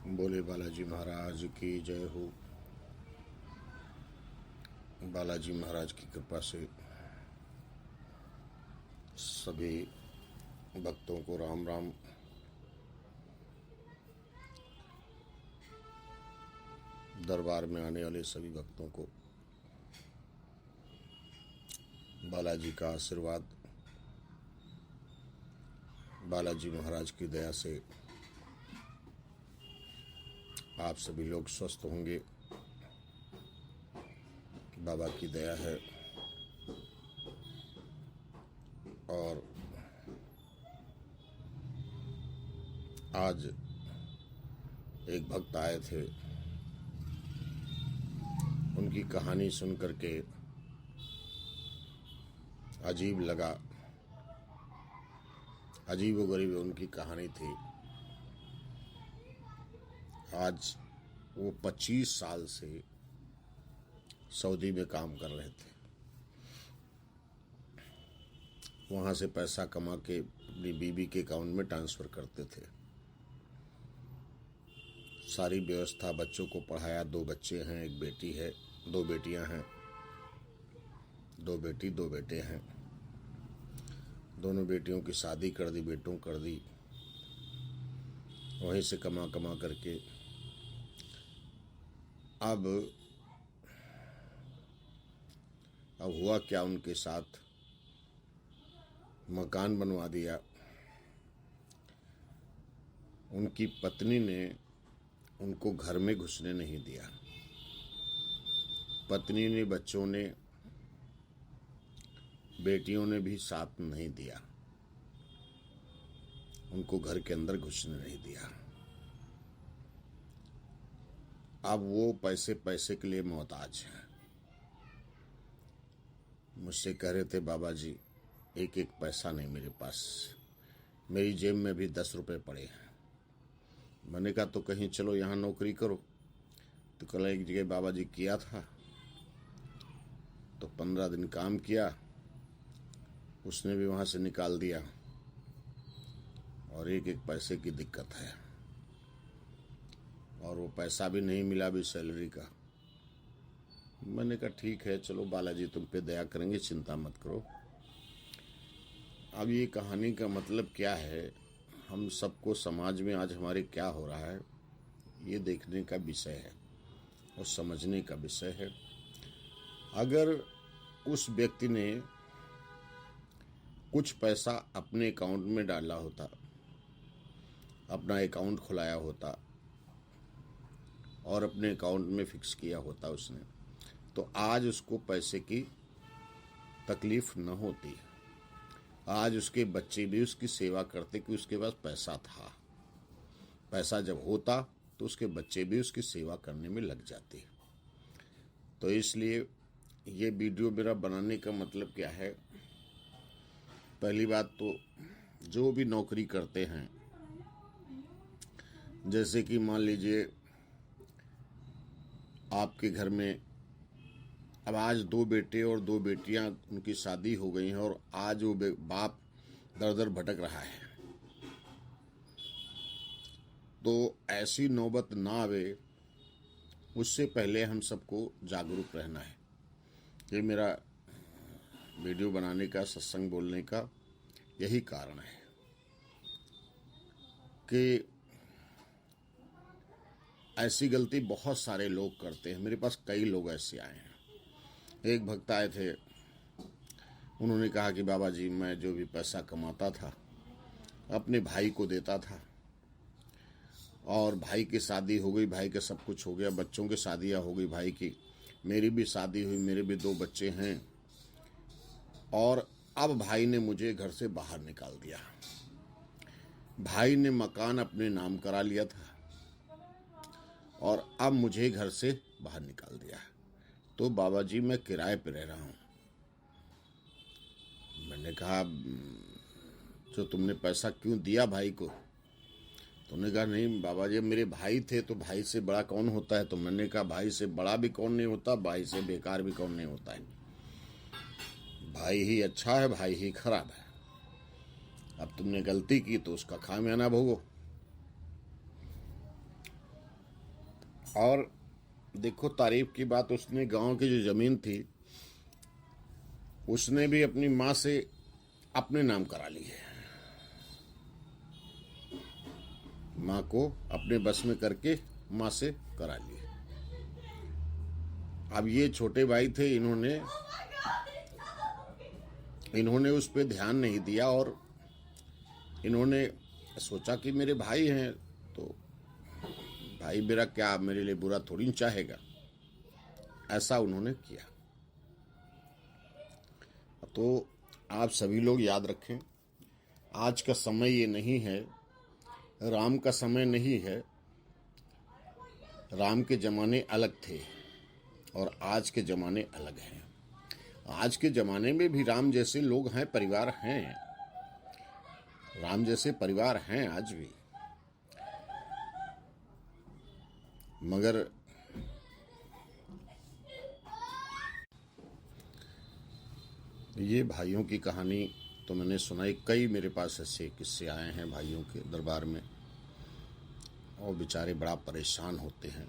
बोले बालाजी महाराज की जय हो। बालाजी महाराज की कृपा से सभी भक्तों को राम राम। दरबार में आने वाले सभी भक्तों को बालाजी का आशीर्वाद, बालाजी महाराज की दया से आप सभी लोग स्वस्थ होंगे। बाबा की दया है। और आज एक भक्त आए थे, उनकी कहानी सुन करके अजीब लगा। अजीब व गरीब उनकी कहानी थी। आज वो 25 साल से सऊदी में काम कर रहे थे। वहाँ से पैसा कमा के अपनी बीवी के अकाउंट में ट्रांसफ़र करते थे। सारी व्यवस्था, बच्चों को पढ़ाया। 2 बच्चे हैं, एक बेटी है, 2 बेटियां हैं, 2 बेटी 2 बेटे हैं। दोनों बेटियों की शादी कर दी, बेटों कर दी। वहीं से कमा कमा करके अब हुआ क्या, उनके साथ मकान बनवा दिया। उनकी पत्नी ने उनको घर में घुसने नहीं दिया। पत्नी ने, बच्चों ने, बेटियों ने भी साथ नहीं दिया। उनको घर के अंदर घुसने नहीं दिया। अब वो पैसे पैसे के लिए मोहताज हैं। मुझसे कह रहे थे, बाबा जी एक एक पैसा नहीं मेरे पास, मेरी जेब में भी 10 रुपए पड़े हैं। मैंने कहा तो कहीं चलो, यहाँ नौकरी करो। तो कल एक जगह बाबा जी किया था, तो 15 दिन काम किया, उसने भी वहाँ से निकाल दिया। और एक एक पैसे की दिक्कत है। और वो पैसा भी नहीं मिला भी सैलरी का। मैंने कहा ठीक है, चलो बालाजी तुम पे दया करेंगे, चिंता मत करो। अब ये कहानी का मतलब क्या है, हम सबको समाज में आज हमारे क्या हो रहा है, ये देखने का विषय है और समझने का विषय है। अगर उस व्यक्ति ने कुछ पैसा अपने अकाउंट में डाला होता, अपना अकाउंट खुलाया होता और अपने अकाउंट में फिक्स किया होता उसने, तो आज उसको पैसे की तकलीफ न होती। आज उसके बच्चे भी उसकी सेवा करते कि उसके पास पैसा था। पैसा जब होता तो उसके बच्चे भी उसकी सेवा करने में लग जाते। तो इसलिए ये वीडियो मेरा बनाने का मतलब क्या है, पहली बात तो जो भी नौकरी करते हैं, जैसे कि मान लीजिए आपके घर में अब आज 2 बेटे और 2 बेटियां, उनकी शादी हो गई हैं और आज वो बाप दर दर भटक रहा है। तो ऐसी नौबत ना आवे, उससे पहले हम सबको जागरूक रहना है। ये मेरा वीडियो बनाने का, सत्संग बोलने का यही कारण है कि ऐसी गलती बहुत सारे लोग करते हैं। मेरे पास कई लोग ऐसे आए हैं। एक भक्त आए थे, उन्होंने कहा कि बाबा जी मैं जो भी पैसा कमाता था अपने भाई को देता था, और भाई की शादी हो गई, भाई का सब कुछ हो गया, बच्चों की शादियां हो गई भाई की, मेरी भी शादी हुई, मेरे भी 2 बच्चे हैं, और अब भाई ने मुझे घर से बाहर निकाल दिया। भाई ने मकान अपने नाम करा लिया था और अब मुझे घर से बाहर निकाल दिया। तो बाबा जी मैं किराए पे रह रहा हूँ। मैंने कहा जो तुमने पैसा क्यों दिया भाई को? तो उन्होंने कहा नहीं बाबा जी मेरे भाई थे, तो भाई से बड़ा कौन होता है? तो मैंने कहा भाई से बड़ा भी कौन नहीं होता, भाई से बेकार भी कौन नहीं होता है। भाई ही अच्छा है, भाई ही खराब है। अब तुमने गलती की तो उसका खामियाना भोगो। और देखो तारीफ की बात, उसने गांव की जो जमीन थी उसने भी अपनी माँ से अपने नाम करा ली है। माँ को अपने बस में करके माँ से करा ली। अब ये छोटे भाई थे, इन्होंने उस पर ध्यान नहीं दिया और इन्होंने सोचा कि मेरे भाई हैं तो भाई मेरा क्या मेरे लिए बुरा थोड़ी न चाहेगा, ऐसा उन्होंने किया। तो आप सभी लोग याद रखें, आज का समय ये नहीं है, राम का समय नहीं है। राम के ज़माने अलग थे और आज के ज़माने अलग हैं। आज के ज़माने में भी राम जैसे लोग हैं, परिवार हैं, राम जैसे परिवार हैं आज भी, मगर ये भाइयों की कहानी तो मैंने सुनाई। कई मेरे पास ऐसे किस्से आए हैं भाइयों के दरबार में, और बेचारे बड़ा परेशान होते हैं।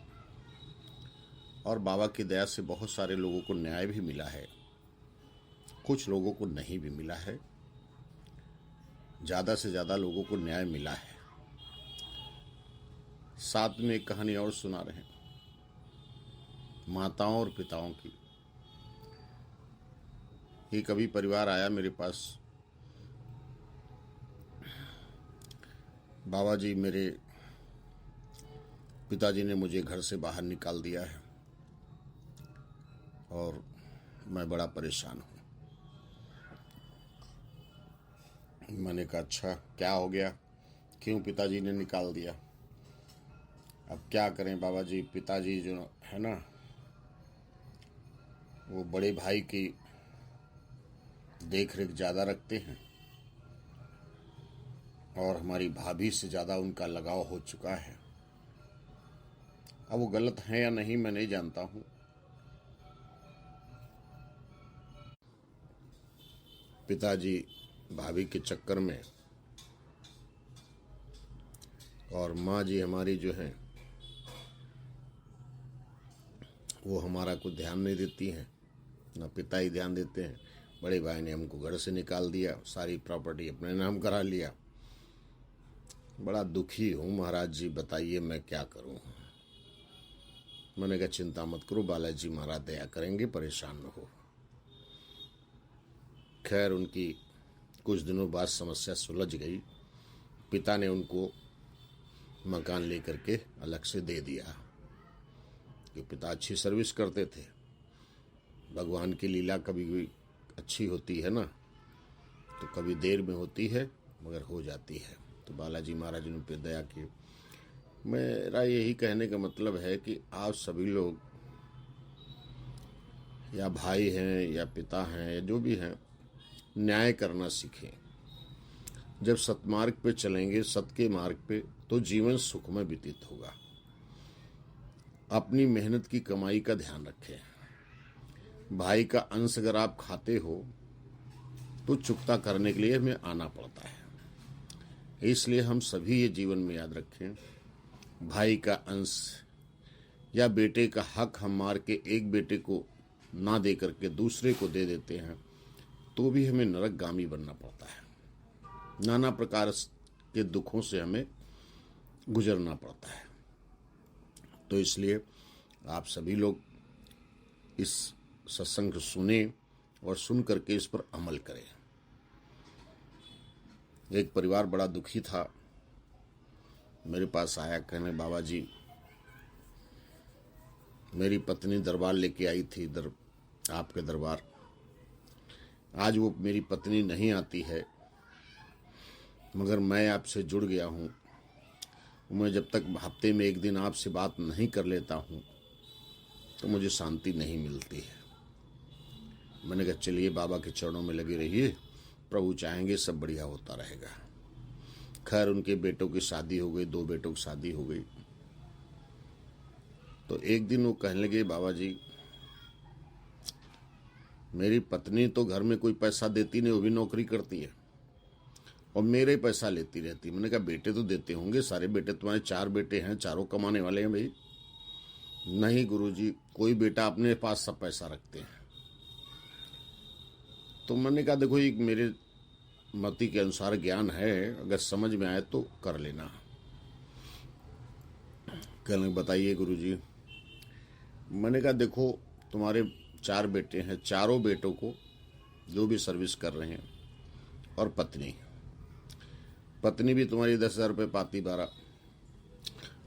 और बाबा की दया से बहुत सारे लोगों को न्याय भी मिला है, कुछ लोगों को नहीं भी मिला है, ज़्यादा से ज़्यादा लोगों को न्याय मिला है। साथ में एक कहानी और सुना रहे हैं, माताओं और पिताओं की। एक अभी परिवार आया मेरे पास, बाबा जी मेरे पिताजी ने मुझे घर से बाहर निकाल दिया है और मैं बड़ा परेशान हूँ। मैंने कहा अच्छा क्या हो गया, क्यों पिताजी ने निकाल दिया? अब क्या करें बाबा जी, पिताजी जो है ना वो बड़े भाई की देख रेख ज़्यादा रखते हैं और हमारी भाभी से ज़्यादा उनका लगाव हो चुका है। अब वो गलत है या नहीं मैं नहीं जानता हूँ। पिताजी भाभी के चक्कर में और माँ जी हमारी जो है वो हमारा कुछ ध्यान नहीं देती हैं, ना पिता ही ध्यान देते हैं। बड़े भाई ने हमको घर से निकाल दिया, सारी प्रॉपर्टी अपने नाम करा लिया। बड़ा दुखी हूँ महाराज जी, बताइए मैं क्या करूँ। मैंने कहा चिंता मत करो बालाजी महाराज दया करेंगे, परेशान न हो। खैर उनकी कुछ दिनों बाद समस्या सुलझ गई। पिता ने उनको मकान लेकर के अलग से दे दिया कि पिता अच्छी सर्विस करते थे। भगवान की लीला कभी भी अच्छी होती है ना, तो कभी देर में होती है मगर हो जाती है। तो बालाजी महाराज ने उन पर दया की। मेरा यही कहने का मतलब है कि आप सभी लोग या भाई हैं या पिता हैं या जो भी हैं, न्याय करना सीखें। जब सतमार्ग पे चलेंगे, सत के मार्ग पे, तो जीवन सुखमय व्यतीत होगा। अपनी मेहनत की कमाई का ध्यान रखें। भाई का अंश अगर आप खाते हो तो चुकता करने के लिए हमें आना पड़ता है। इसलिए हम सभी ये जीवन में याद रखें, भाई का अंश या बेटे का हक हम मार के एक बेटे को ना दे करके दूसरे को दे देते हैं तो भी हमें नरकगामी बनना पड़ता है। नाना प्रकार के दुखों से हमें गुजरना पड़ता है। तो इसलिए आप सभी लोग इस सत्संग सुने और सुन करके इस पर अमल करें। एक परिवार बड़ा दुखी था, मेरे पास आया कहने बाबा जी मेरी पत्नी दरबार लेके आई थी आपके दरबार, आज वो मेरी पत्नी नहीं आती है, मगर मैं आपसे जुड़ गया हूँ। मैं जब तक हफ्ते में एक दिन आपसे बात नहीं कर लेता हूँ तो मुझे शांति नहीं मिलती है। मैंने कहा चलिए बाबा के चरणों में लगे रहिए, प्रभु चाहेंगे सब बढ़िया होता रहेगा। खैर उनके बेटों की शादी हो गई, 2 बेटों की शादी हो गई। तो एक दिन वो कहने लगे बाबा जी मेरी पत्नी तो घर में कोई पैसा देती नहीं, वो भी नौकरी करती है और मेरे पैसा लेती रहती। मैंने कहा बेटे तो देते होंगे, सारे बेटे तुम्हारे 4 बेटे हैं, चारों कमाने वाले हैं भाई। नहीं गुरुजी, कोई बेटा अपने पास सब पैसा रखते हैं। तो मैंने कहा देखो, एक मेरे मति के अनुसार ज्ञान है, अगर समझ में आए तो कर लेना। कहने बताइए गुरुजी। मैंने कहा देखो, तुम्हारे 4 बेटे हैं, चारों बेटों को जो भी सर्विस कर रहे हैं, और पत्नी भी तुम्हारी 10,000 रुपये पाती 12,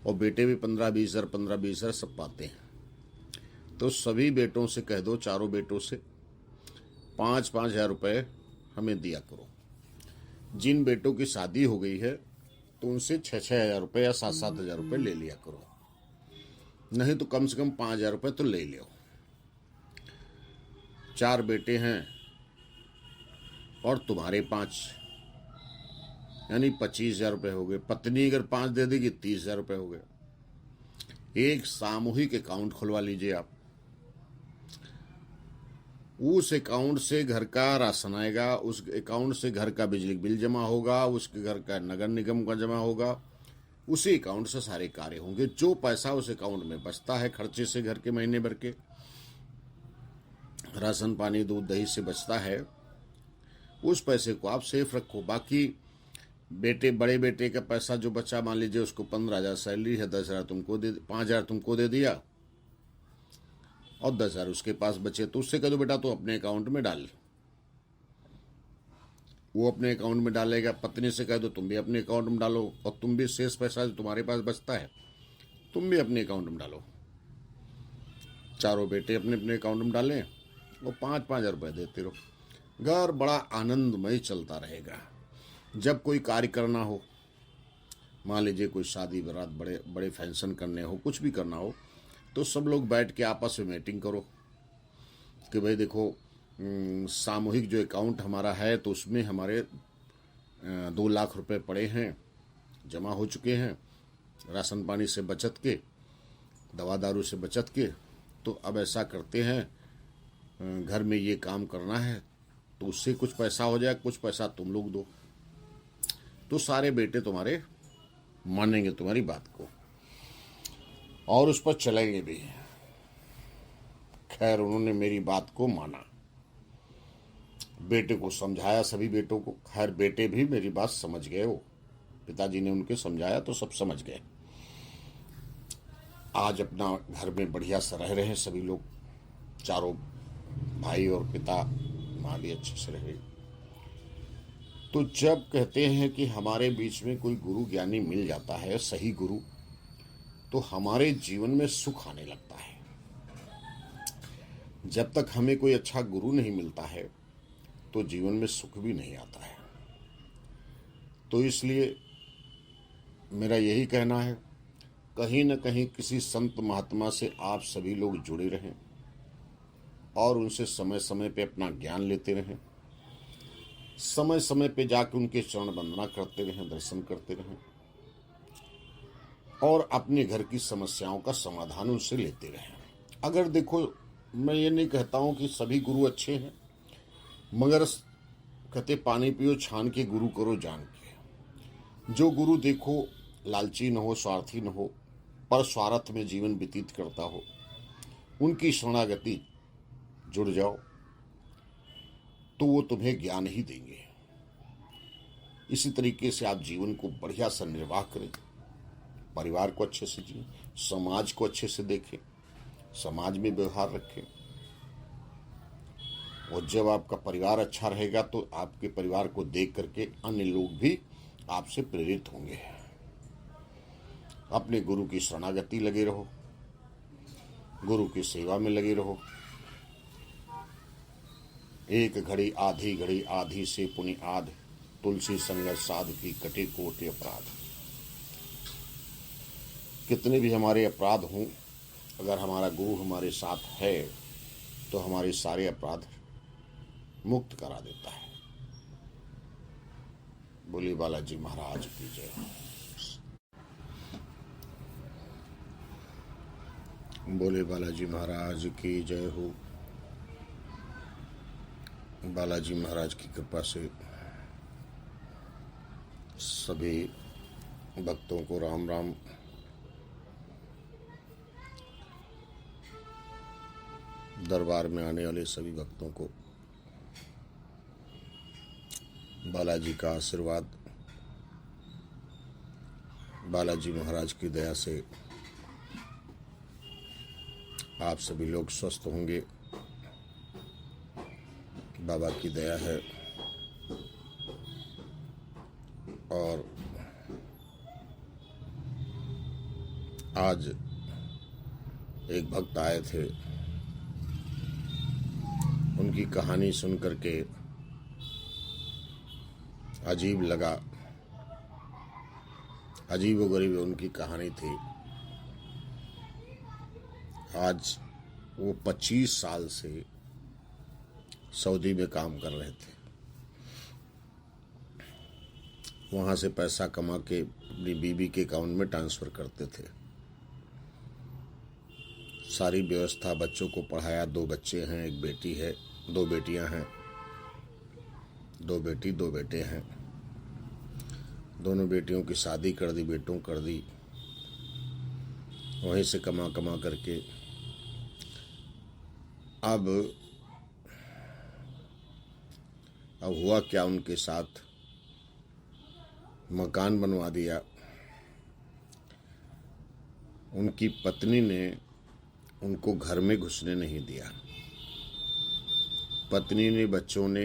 और बेटे भी 15-20,000 15-20,000 सब पाते हैं। तो सभी बेटों से कह दो, चारों बेटों से 5-5 हज़ार रुपये हमें दिया करो। जिन बेटों की शादी हो गई है तो उनसे 6-6 हज़ार रुपये या 7-7 हज़ार रुपये ले लिया करो, नहीं तो कम से कम 5 हज़ार रुपये तो ले लो। 4 बेटे हैं और तुम्हारे 5, यानी 25,000 रुपये हो गए। पत्नी अगर 5 दे देगी 30,000 रुपये हो गए। एक सामूहिक अकाउंट खुलवा लीजिए आप। उस अकाउंट से घर का राशन आएगा, उस अकाउंट से घर का बिजली बिल जमा होगा, उसके घर का नगर निगम का जमा होगा, उसी अकाउंट से सारे कार्य होंगे। जो पैसा उस अकाउंट में बचता है खर्चे से, घर के महीने भर के राशन पानी दूध दही से बचता है, उस पैसे को आप सेफ रखो। बाकी बड़े बेटे का पैसा जो बचा, मान लीजिए उसको 15,000 सैलरी है, 10,000 तुमको दे, 5,000 तुमको दे दिया और 10,000 उसके पास बचे, तो उससे कह दो बेटा तो अपने अकाउंट में डाल। वो अपने अकाउंट में डालेगा। पत्नी से कह दो तुम भी अपने अकाउंट में डालो, और तुम भी शेष पैसा जो तुम्हारे पास बचता है तुम भी अपने अकाउंट में डालो। चारों बेटे अपने अपने अकाउंट में डालें और 5-5 हज़ार रुपये देते रहो। घर बड़ा आनंदमय चलता रहेगा। जब कोई कार्य करना हो, मान लीजिए कोई शादी बारात, बड़े बड़े फंक्शन करने हो, कुछ भी करना हो, तो सब लोग बैठ के आपस में मीटिंग करो कि भाई देखो, सामूहिक जो अकाउंट हमारा है तो उसमें हमारे 2 लाख रुपए पड़े हैं, जमा हो चुके हैं, राशन पानी से बचत के, दवा दारू से बचत के। तो अब ऐसा करते हैं, घर में ये काम करना है तो उससे कुछ पैसा हो जाए, कुछ पैसा तुम लोग दो। तो सारे बेटे तुम्हारे मानेंगे तुम्हारी बात को और उस पर चलेंगे भी। खैर उन्होंने मेरी बात को माना, बेटे को समझाया, सभी बेटों को। खैर बेटे भी मेरी बात समझ गए। वो पिताजी ने उनके समझाया तो सब समझ गए। आज अपना घर में बढ़िया से रह रहे हैं सभी लोग, चारों भाई और पिता माँ भी अच्छे से रह रही। तो जब कहते हैं कि हमारे बीच में कोई गुरु ज्ञानी मिल जाता है, सही गुरु, तो हमारे जीवन में सुख आने लगता है। जब तक हमें कोई अच्छा गुरु नहीं मिलता है तो जीवन में सुख भी नहीं आता है। तो इसलिए मेरा यही कहना है, कहीं न कहीं किसी संत महात्मा से आप सभी लोग जुड़े रहें और उनसे समय समय पे अपना ज्ञान लेते रहें। समय समय पे जाकर उनके चरण वंदना करते रहें, दर्शन करते रहें और अपने घर की समस्याओं का समाधान उनसे लेते रहें। अगर देखो, मैं ये नहीं कहता हूँ कि सभी गुरु अच्छे हैं, मगर कहते पानी पियो छान के, गुरु करो जान के। जो गुरु देखो लालची न हो, स्वार्थी न हो, पर स्वार्थ में जीवन व्यतीत करता हो, उनकी शरणागति जुड़ जाओ तो वो तुम्हें ज्ञान ही देंगे। इसी तरीके से आप जीवन को बढ़िया सा निर्वाह करें, परिवार को अच्छे से जिए, समाज को अच्छे से देखें, समाज में व्यवहार रखें। और जब आपका परिवार अच्छा रहेगा तो आपके परिवार को देख करके अन्य लोग भी आपसे प्रेरित होंगे। अपने गुरु की शरणागति लगे रहो, गुरु की सेवा में लगे रहो। एक घड़ी आधी से पुनि आध, तुलसी संगत साधु की कटे कोटि अपराध। कितने भी हमारे अपराध हों, अगर हमारा गुरु हमारे साथ है तो हमारे सारे अपराध मुक्त करा देता है। बोले बालाजी महाराज की जय हो। बोले बालाजी महाराज की जय हो। बालाजी महाराज की कृपा से सभी भक्तों को राम राम। दरबार में आने वाले सभी भक्तों को बालाजी का आशीर्वाद, बालाजी महाराज की दया से आप सभी लोग स्वस्थ होंगे। बाबा की दया है। और आज एक भक्त आए थे, उनकी कहानी सुन करके अजीब लगा। अजीब व गरीब उनकी कहानी थी। आज वो 25 साल से सऊदी में काम कर रहे थे। वहाँ से पैसा कमा के अपनी बीवी के अकाउंट में ट्रांसफ़र करते थे। सारी व्यवस्था, बच्चों को पढ़ाया। 2 बच्चे हैं, एक बेटी है, 2 बेटियां हैं, 2 बेटी 2 बेटे हैं। दोनों बेटियों की शादी कर दी, बेटों कर दी। वहीं से कमा कमा करके अब हुआ क्या उनके साथ, मकान बनवा दिया। उनकी पत्नी ने उनको घर में घुसने नहीं दिया। पत्नी ने, बच्चों ने